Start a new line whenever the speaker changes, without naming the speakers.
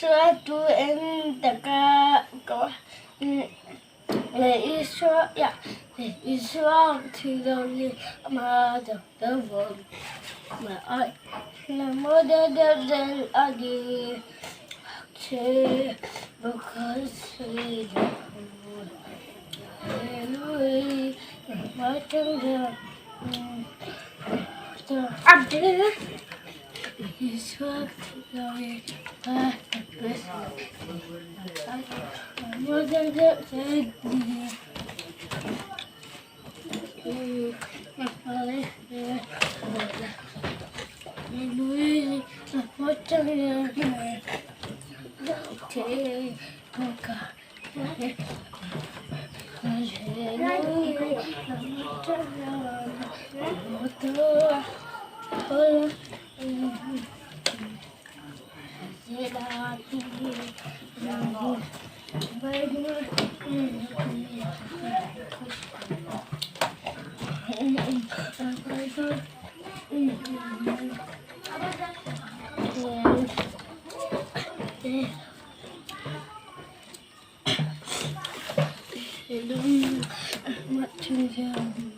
Isua tu en taka ko le Isua ya le Isua Thinlungin ma the world ma I na moda the agi che because we Louis watching the up there is what going more than the Louis watching